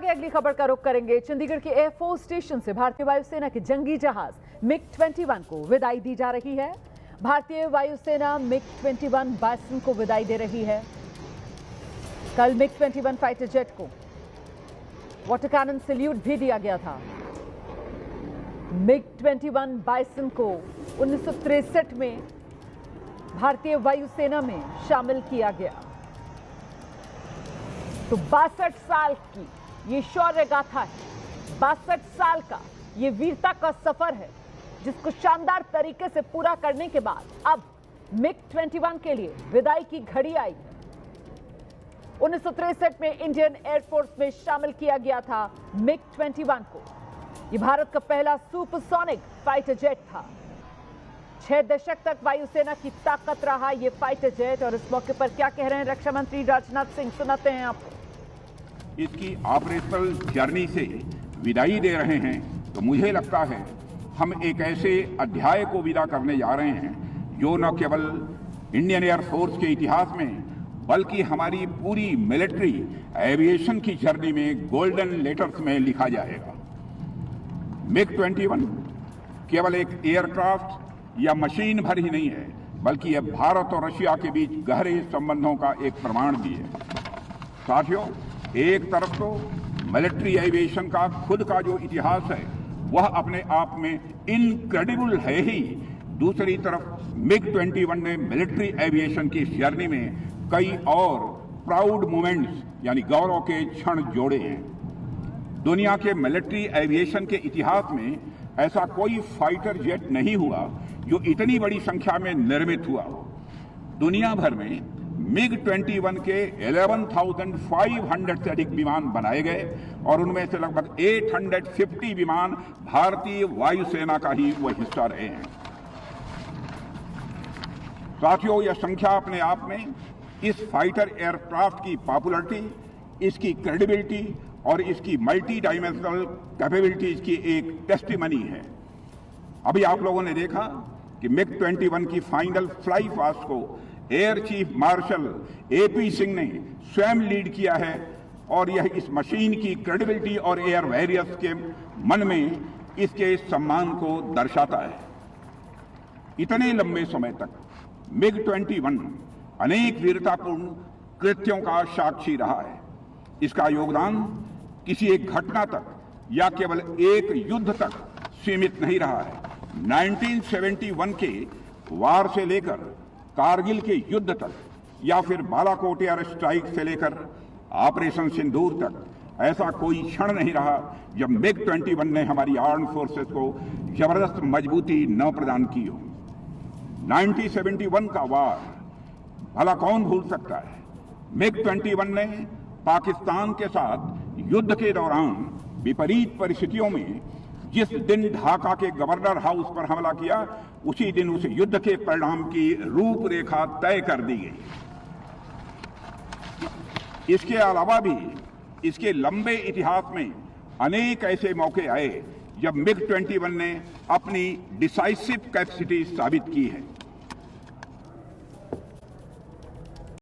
आगे अगली खबर का रुख करेंगे। चंडीगढ़ के एयरफोर्स स्टेशन से भारतीय वायुसेना के जंगी जहाज MiG-21 को विदाई दी जा रही है। भारतीय वायुसेना MiG-21 बाइसन को विदाई दे रही है। कल MiG-21 फाइटर जेट को वाटर कैनन सैल्यूट भी दिया गया था। MiG-21 बाइसन को 1963 में भारतीय वायुसेना में शामिल किया गया। तो 62 साल की ये शौर्य गाथा है, 62 साल का ये वीरता का सफर है, जिसको शानदार तरीके से पूरा करने के बाद अब MiG-21 के लिए विदाई की घड़ी आई है। 1963 में इंडियन एयरफोर्स में शामिल किया गया था MiG-21 को। ये भारत का पहला सुपरसोनिक फाइटर जेट था। 6 दशक तक वायुसेना की ताकत रहा ये फाइटर जेट। और इस मौके पर क्या कह रहे हैं रक्षा मंत्री राजनाथ सिंह, सुनाते हैं आपको। इसकी ऑपरेशनल जर्नी से विदाई दे रहे हैं तो मुझे लगता है हम एक ऐसे अध्याय को विदा करने जा रहे हैं जो न केवल इंडियन एयरफोर्स के इतिहास में बल्कि हमारी पूरी मिलिट्री एविएशन की जर्नी में गोल्डन लेटर्स में लिखा जाएगा। MiG-21 केवल एक एयरक्राफ्ट या मशीन भर ही नहीं है, बल्कि यह भारत और रशिया के बीच गहरे संबंधों का एक प्रमाण भी है। साथियों, एक तरफ तो मिलिट्री एविएशन का खुद का जो इतिहास है वह अपने आप में इनक्रेडिबल है ही, दूसरी तरफ MiG-21 ने मिलिट्री एविएशन की जर्नी में कई और प्राउड मोमेंट्स यानी गौरव के क्षण जोड़े हैं। दुनिया के मिलिट्री एविएशन के इतिहास में ऐसा कोई फाइटर जेट नहीं हुआ जो इतनी बड़ी संख्या में निर्मित हुआ हो। दुनिया भर में MiG-21 के 11,500 से अधिक विमान बनाए गए और उनमें से लगभग 850 विमान भारतीय वायुसेना का ही वो हिस्सा रहे हैं। साथियों, यह संख्या अपने आप में इस फाइटर एयरक्राफ्ट की पॉपुलैरिटी, इसकी क्रेडिबिलिटी और इसकी मल्टी डायमेंशनल कैपेबिलिटीज की एक टेस्टिमनी है। अभी आप लोगों ने देखा कि MiG-21 की फाइनल फ्लाई पास्ट को air chief marshal AP Singh ने स्वयं लीड किया है और यह इस मशीन की क्रेडिबिलिटी और एयर वॉरियर्स के मन में इसके सम्मान को दर्शाता है। इतने लंबे समय तक MiG-21 अनेक वीरतापूर्ण कृत्यों का साक्षी रहा है। इसका योगदान किसी एक घटना तक या केवल एक युद्ध तक सीमित नहीं रहा है। 1971 के वार से लेकर कारगिल के युद्ध तक या फिर बालाकोट एयर स्ट्राइक से लेकर ऑपरेशन सिंदूर तक ऐसा कोई क्षण नहीं रहा जब MiG-21 ने हमारी आर्म फोर्सेस को जबरदस्त मजबूती न प्रदान की हो। 1971 का वार भला कौन भूल सकता है। MiG-21 ने पाकिस्तान के साथ युद्ध के दौरान विपरीत परिस्थितियों में जिस दिन ढाका के गवर्नर हाउस पर हमला किया, उसी दिन उस युद्ध के परिणाम की रूपरेखा तय कर दी गई। इसके अलावा भी इसके लंबे इतिहास में अनेक ऐसे मौके आए जब MiG-21 ने अपनी डिसाइसिव कैपेसिटी साबित की है।